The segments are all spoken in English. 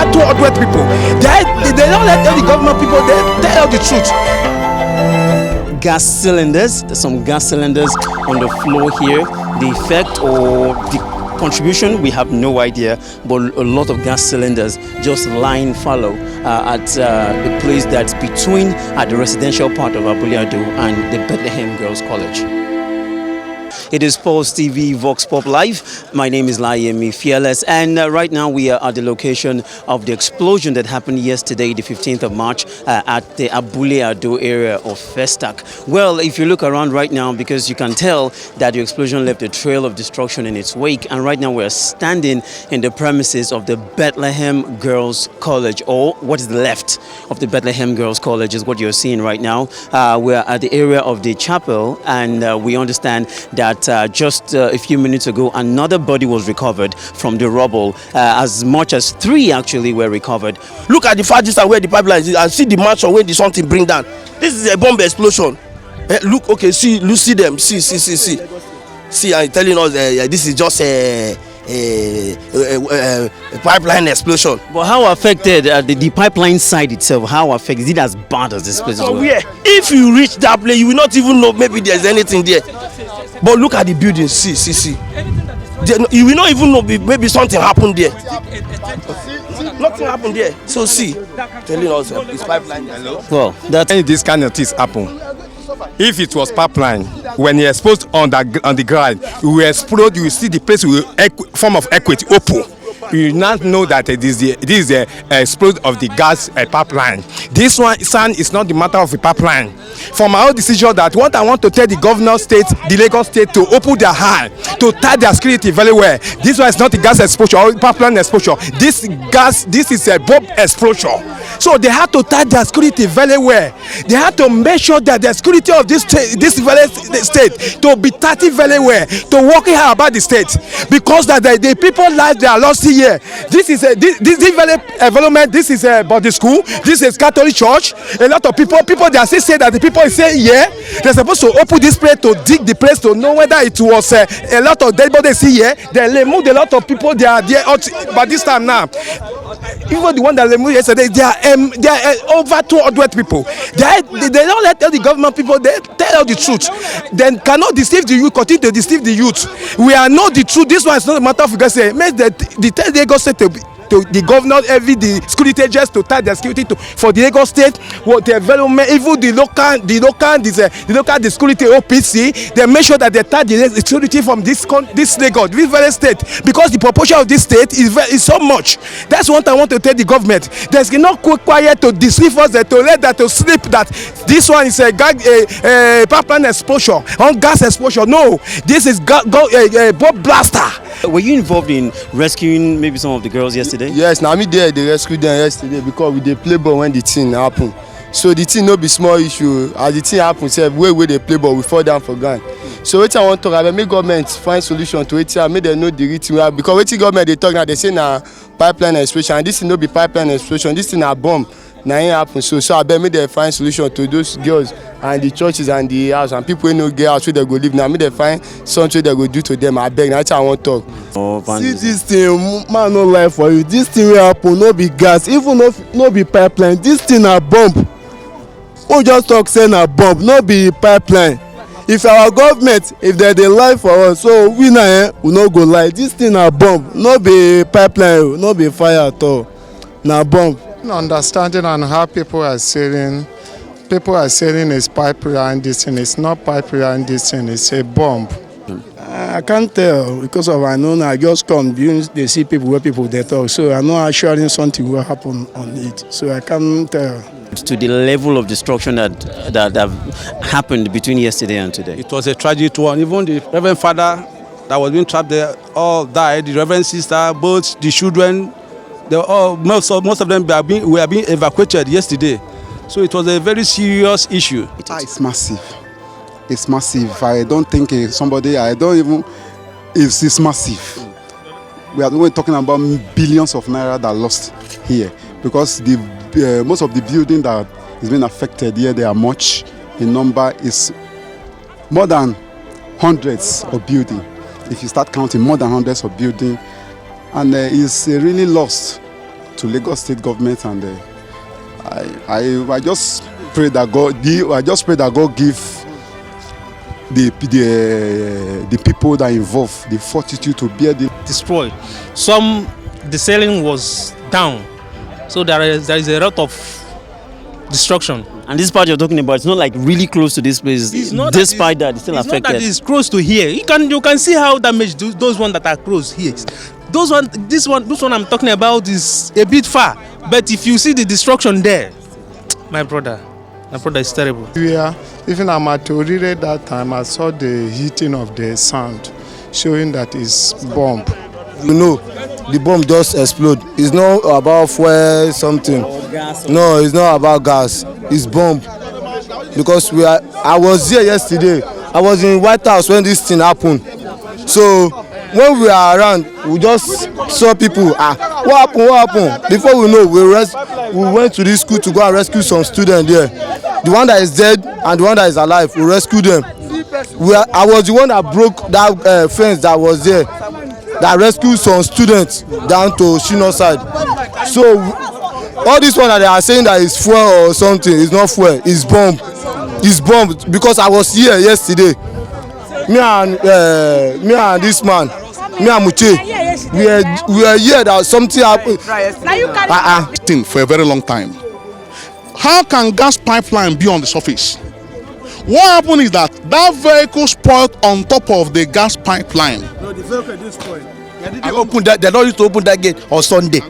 over 200 people. They don't let the government people, they tell the truth. Gas cylinders, there's some gas cylinders on the floor here. The effect or the contribution, we have no idea, but a lot of gas cylinders just lying fallow at the place that's between the residential part of Abule Ado and the Bethlehem Girls College. It is Pulse TV Vox Pop Live. My name is Layemi Fearless, and right now we are at the location of the explosion that happened yesterday, the 15th of March, at the Abule Ado area of Festac. Well, if you look around right now, because you can tell that the explosion left a trail of destruction in its wake, and right now we are standing in the premises of the Bethlehem Girls College, or what is left of the Bethlehem Girls College is what you're seeing right now. We are at the area of the chapel, and we understand that just a few minutes ago, another body was recovered from the rubble. As much as 3 actually were recovered. Look at the far distance where the pipeline is, and see the mansion where the something bring down. This is a bomb explosion. Look, okay, see them, see, I'm telling us this is just a pipeline explosion. But how affected the pipeline side itself? How affected? Is it as bad as this place? If you reach that place, you will not even know maybe there's anything there. But look at the building, see. You will not even know maybe something happened there. Nothing happened there. So see, telling us it's pipeline. Well, that's this kind of things happen. If it was pipeline, when you exposed on the ground, it will explode. You will see the place will form of equity open. You will not know that this is the explode of the gas pipeline. This one is not the matter of a pipeline. For my own decision, that what I want to tell the governor state, the Lagos state, to open their hand, to tie their security very well. This one is not a gas explosion or pipeline explosion. This is a bomb explosion. So they have to tie their security very well. They have to make sure that the security of this very state to be tightened very well, to work hard about the state, because that the people lives they are lost here. This is this very environment. This is a body school. This is Catholic church. A lot of people they still say that the people is saying they're supposed to open this place to dig the place to know whether it was a lot of dead bodies here. They removed a lot of people. They are there, but this time now, even the one that removed yesterday, they are over 200 people. They don't let the government people. They tell the truth. Then cannot deceive the youth. Continue to deceive the youth. We are not the truth. This one is not a matter of say. Make the Lagos state to the governor, the security agents to tie their security for the Lagos state, what the environment, even the local security OPC, they make sure that they tie the security from this Lagos, this very state, because the proportion of this state is so much. That's what I want to tell the government. There's not quiet to deceive us, to let that to sleep that this one is a pipeline explosion, on gas explosion. No, this is bomb blaster. Were you involved in rescuing maybe some of the girls yesterday? Yes, now me there they rescued them yesterday because we dey play ball when the thing happen. So the thing no be small issue. As the thing happen, say where they play ball, we fall down for ground. So wetin I want to talk about, make government find solution to it. Make them know the real thing, because wetin government they talk now, they say na pipeline explosion, and this thing no be pipeline explosion. This thing na bomb. Now it happen. So I bet me they find solution to those girls and the churches and the house and people who no get house where they go live. Now me they find something they go do to them. I beg. That's how I want to talk. See this thing, man, no lie for you. This thing will happen. No be gas, even no be pipeline. This thing a bomb. Who just talk say na bomb? No be pipeline. If our government, if they lie for us, so we no go lie. This thing a bomb. No be pipeline. No be fire at all. Na bomb. Understanding on how people are saying it's pipeline, this thing. It's not pipeline, this thing. It's a bomb. I can't tell because of I know I just come they see people where people they talk, so I know assuring something will happen on it, so I can't tell. To the level of destruction that happened between yesterday and today. It was a tragic one. Even the Reverend Father that was being trapped there all died. The Reverend Sister, both the children, they were all, most of them were being evacuated yesterday. So it was a very serious issue. It's massive. It's massive. I don't think it's massive. We are talking about billions of naira that are lost here, because most of the building that is being affected here, they are much in number, is more than hundreds of buildings. If you start counting, more than hundreds of buildings, and it's really lost. to Lagos State government, and I just pray that God give the people that involved the fortitude to bear the destroyed. The ceiling was down, so there is a lot of destruction. And this part you're talking about, it's not like really close to this place. Despite that, it's still affected. It's not that it's close to here. You can see how damaged those ones that are close here. This one I'm talking about is a bit far. But if you see the destruction there, my brother is terrible. Yeah, even I'm at Orire that time, I saw the hitting of the sound, showing that it's bomb. You know, the bomb just explode. It's not about fuel something. No, it's not about gas. It's bomb. Because I was here yesterday. I was in White House when this thing happened. So when we are around, we just saw people. What happened? Before we know, we went to this school to go and rescue some students there. The one that is dead and the one that is alive, we rescued them. I was the one that broke that fence that was there, that rescued some students down to Shino side. So all this one that they are saying that is fuel or something, is not fuel, it's bomb. It's bomb because I was here yesterday. Me and this man, me and Muche, we are here that something happened. For a very long time. How can gas pipeline be on the surface? What happened is that vehicle spoiled on top of the gas pipeline. No, the vehicle didn't spoil. They don't used to open that gate on Sunday.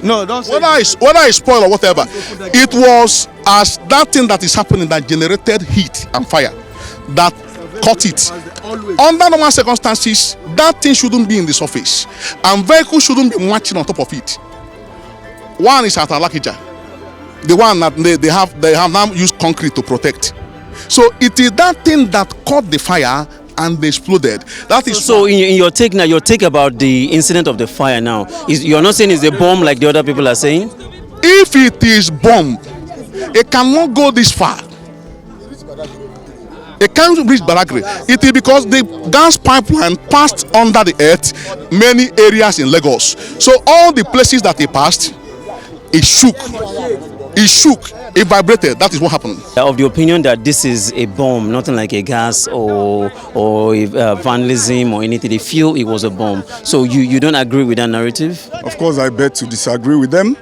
No, don't say whether it's spoiled or whatever, it was as that thing that is happening that generated heat and fire that caught it. Under normal circumstances, that thing shouldn't be in the surface, and vehicles shouldn't be marching on top of it. One is at Alakija, the one that they have now used concrete to protect. So it is that thing that caught the fire and they exploded. That is so. In your take now, your take about the incident of the fire now, you're not saying it's a bomb like the other people are saying. If it is bomb, it cannot go this far. It can't reach Badagry. It is because the gas pipeline passed under the earth many areas in Lagos. So all the places that it passed, it shook. It shook. It vibrated. That is what happened. Of the opinion that this is a bomb, nothing like a gas or vandalism or anything. They feel it was a bomb. So you don't agree with that narrative? Of course, I beg to disagree with them.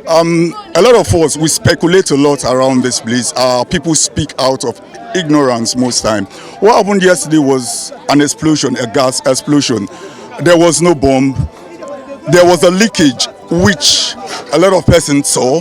A lot of us, we speculate a lot around this place. People speak out of ignorance most time. What happened yesterday was an explosion, a gas explosion. There was no bomb. There was a leakage, which a lot of persons saw.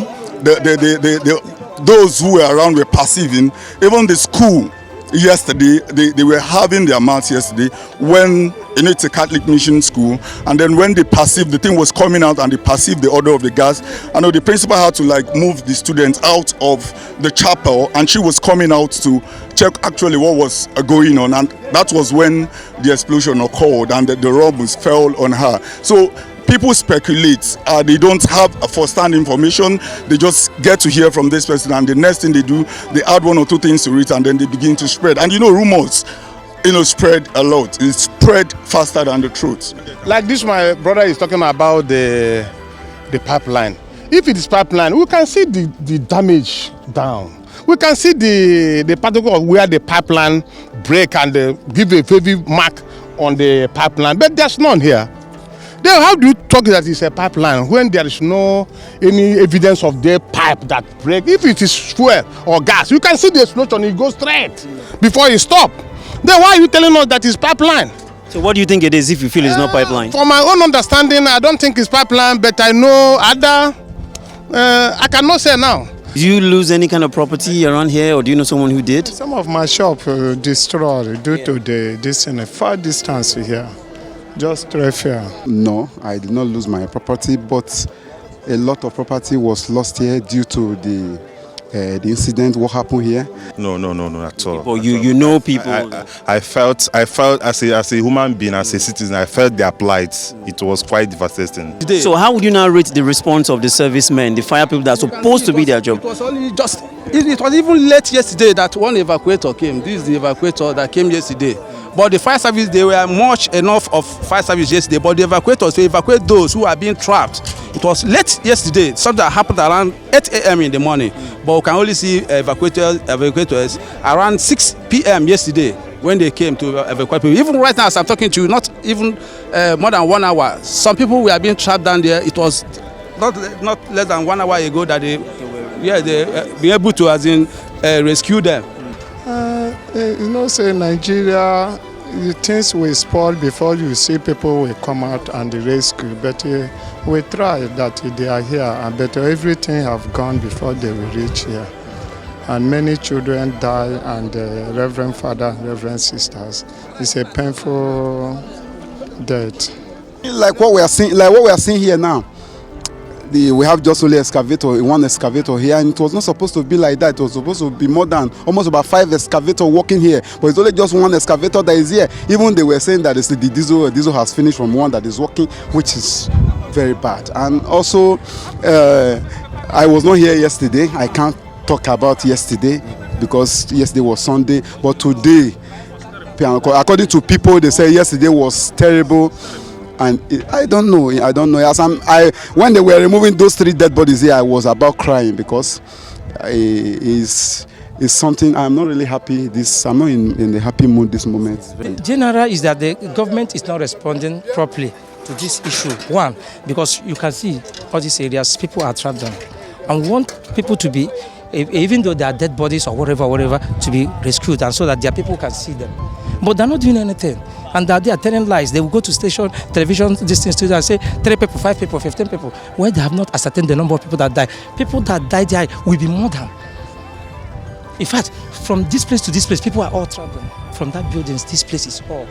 Those who were around were perceiving. Even the school yesterday, they were having their mouths yesterday when, it's a Catholic mission school, and then when they perceived the thing was coming out and they perceived the odor of the gas, I know the principal had to move the students out of the chapel, and she was coming out to check actually what was going on, and that was when the explosion occurred and the rubble fell on her. So people speculate. They don't have first-hand information. They just get to hear from this person, and the next thing they do, they add one or two things to it, and then they begin to spread. And rumors, spread a lot. It spread faster than the truth. Like this, my brother is talking about the pipeline. If it is pipeline, we can see the damage down. We can see the particle of where the pipeline break and give a heavy mark on the pipeline, but there's none here. Then how do you talk that it's a pipeline when there is no any evidence of the pipe that break? If it is fuel or gas, you can see the explosion, it goes straight before it stop. Then why are you telling us that it's pipeline? So what do you think it is if you feel it's not pipeline? For my own understanding, I don't think it's pipeline, but I know other, I cannot say now. Do you lose any kind of property around here, or do you know someone who did? Some of my shop destroyed due to this in a far distance here. Just refer. No, I did not lose my property, but a lot of property was lost here due to the incident. What happened here? No, at all. But you know people. I felt as a human being, as a citizen, I felt their plight. It was quite devastating. So how would you now rate the response of the servicemen, the fire people that are supposed to be their job? It was only it was even late yesterday that one evacuator came. This is the evacuator that came yesterday. But the fire service, they were much enough of fire service yesterday, but the evacuators, to evacuate those who are being trapped. It was late yesterday, something that happened around 8 a.m. in the morning, but we can only see evacuators around 6 p.m. yesterday when they came to evacuate people. Even right now, as I'm talking to you, not even more than 1 hour, some people were being trapped down there. It was not less than 1 hour ago that they be able to, rescue them. Say Nigeria, the things will spoil before you see people will come out and the rescue. But we try that they are here, but everything have gone before they will reach here. And many children die, and Reverend Father, Reverend Sisters, it's a painful death. Like what we are seeing here now. We have just only one excavator here, and it was not supposed to be like that. It was supposed to be more than almost about 5 excavators working here, but it's only just one excavator that is here. Even they were saying that the diesel has finished from one that is working, which is very bad. And also, I was not here yesterday. I can't talk about yesterday because yesterday was Sunday, but today, according to people, they say yesterday was terrible. And I don't know. When they were removing those 3 dead bodies here, I was about crying because it's something I'm not really happy. I'm not in the happy mood this moment. General is that the government is not responding properly to this issue. One, because you can see all these areas, people are trapped down, and we want people to be, even though they are dead bodies or whatever, to be rescued, and so that their people can see them. But they're not doing anything. And that they are telling lies. They will go to station, television, distance studio and say 3 people, 5 people, 15 people, when they have not ascertained the number of people that die. People that die there will be more than. In fact, from this place to this place, people are all traveling. From that buildings, this place is all.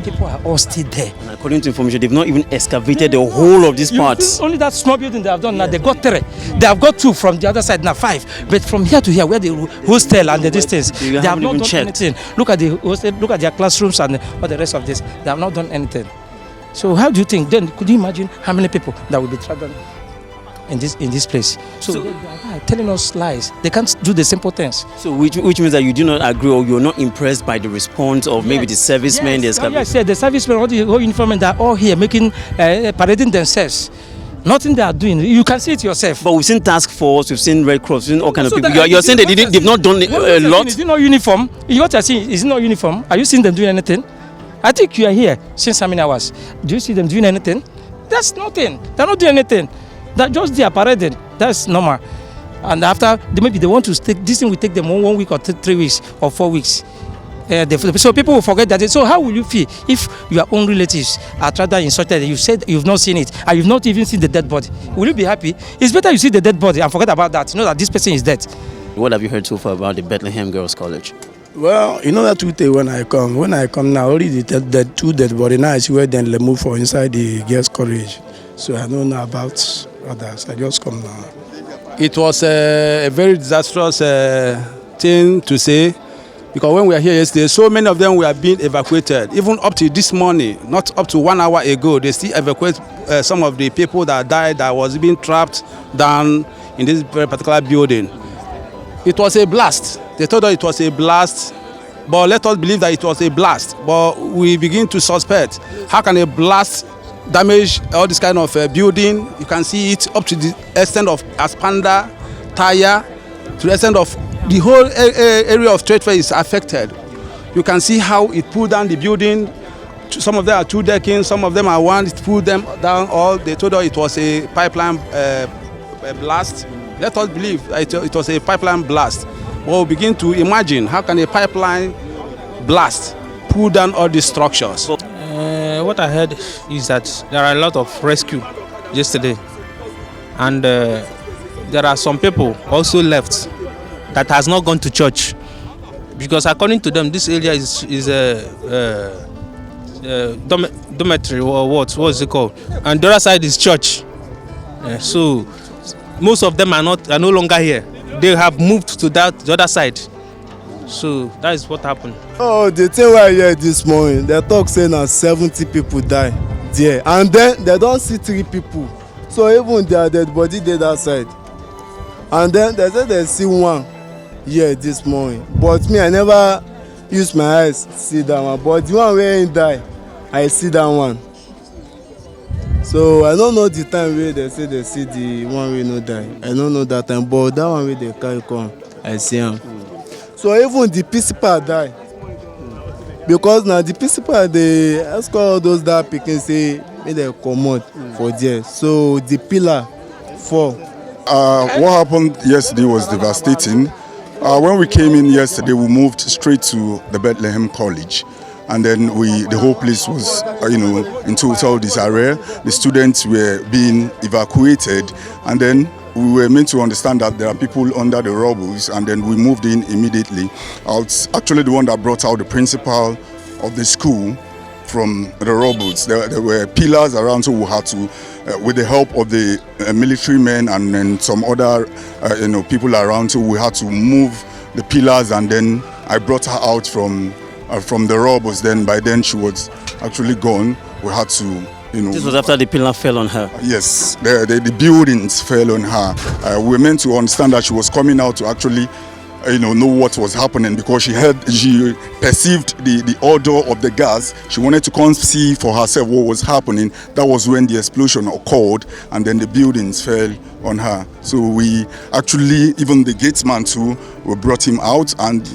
People are all still there. And according to information, they've not even excavated the whole of these parts. Only that small building they have done now, they got 3. They have got 2 from the other side, now 5. But from here to here, where the hostel and the distance, they have not done anything. Look at the hostel, look at their classrooms and all the rest of this. They have not done anything. So how do you think, then, could you imagine how many people that will be trapped in this place? So they are telling us lies. They can't do the simple things. So which means that you do not agree, or you're not impressed by the response of maybe the servicemen, the excavators? Yes, the servicemen, all the whole uniform, they are all here making, parading themselves. Nothing they are doing. You can see it yourself. But we've seen task force, we've seen Red Cross, we've seen all kinds of people. You're saying they've not done a lot? Is it not uniform? What you're saying, is it not uniform? Are you seeing them doing anything? I think you are here since how many hours? Do you see them doing anything? That's nothing. They're not doing anything. They're just there parading. That's normal. And after, maybe they want to take, this thing will take them 1 week or 3 weeks or 4 weeks. So people will forget that. So how will you feel if your own relatives are trapped in such that you said you've not seen it and you've not even seen the dead body? Will you be happy? It's better you see the dead body and forget about that. You know that this person is dead. What have you heard so far about the Bethlehem Girls College? Well, you know that today when I come now, already the 2 dead body. Now I see where then they move for inside the girls' college. So I don't know about others. I just come now. It was a very disastrous thing to say, because when we were here yesterday, so many of them were being evacuated. Even up to this morning, not up to 1 hour ago, they still evacuate some of the people that died, that was being trapped down in this very particular building. It was a blast. They told us it was a blast, but let us believe that it was a blast. But we begin to suspect, how can a blast damage all this kind of building? You can see it up to the extent of expander, tire, to the extent of the whole area of trade fair is affected. You can see how it pulled down the building. Some of them are 2 decking, some of them are 1. It pulled them down all. They told us it was a pipeline blast. Let us believe it was a pipeline blast. We'll begin to imagine, how can a pipeline blast pull down all these structures? What I heard is that there are a lot of rescue yesterday, and there are some people also left that has not gone to church, because according to them this area is a dormitory, or what is it called, and the other side is church. So most of them are no longer here. They have moved to the other side. So that is what happened. Oh, the thing I heard this morning, they talk saying that 70 people die there, and then they don't see 3 people. So even their dead body dead outside. And then they said they see 1 here this morning. But me, I never use my eyes see that one, but the one wey him die I see that one. So I no know the time wey dem say dem see the one wey no die, I no know that time, but that one wey dem carry come I see am. So even the principal die because na the principal dey ask all those that pikin say make dem comot for there, so the pillar fall. What happened yesterday was devastating. When we came in yesterday, we moved straight to the Bethlehem College, and then the whole place was, in total disarray. The students were being evacuated, and then we were meant to understand that there are people under the rubbles, and then we moved in immediately. I was actually the one that brought out the principal of the school from the rubbles. There were pillars around, so we had to, with the help of the military men and then some other people around, so we had to move the pillars, and then I brought her out from the rubbles. Then by then she was actually gone. We had to, This was after the pillar fell on her. Yes, the buildings fell on her. We were meant to understand that she was coming out to actually know what was happening, because she perceived the odor of the gas. She wanted to come see for herself what was happening. That was when the explosion occurred, and then the buildings fell on her. So we actually, even the gatesman too, we brought him out, and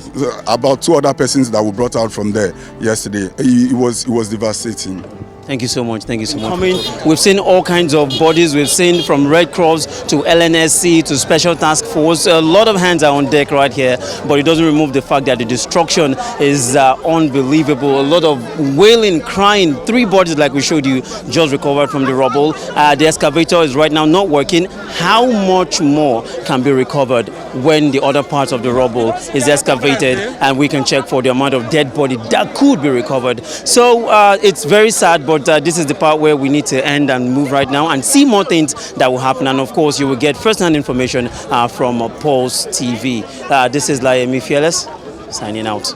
about 2 other persons that were brought out from there yesterday. It was devastating. Thank you so much. Thank you so much. We've seen all kinds of bodies. We've seen from Red Cross to LNSC to Special Task Force. A lot of hands are on deck right here, but it doesn't remove the fact that the destruction is unbelievable. A lot of wailing, crying. 3 bodies, like we showed you, just recovered from the rubble. The excavator is right now not working. How much more can be recovered when the other part of the rubble is excavated, and we can check for the amount of dead body that could be recovered? So it's very sad, but this is the part where we need to end and move right now and see more things that will happen. And of course, you will get first-hand information from Pulse TV. This is Layemi Fearless, signing out.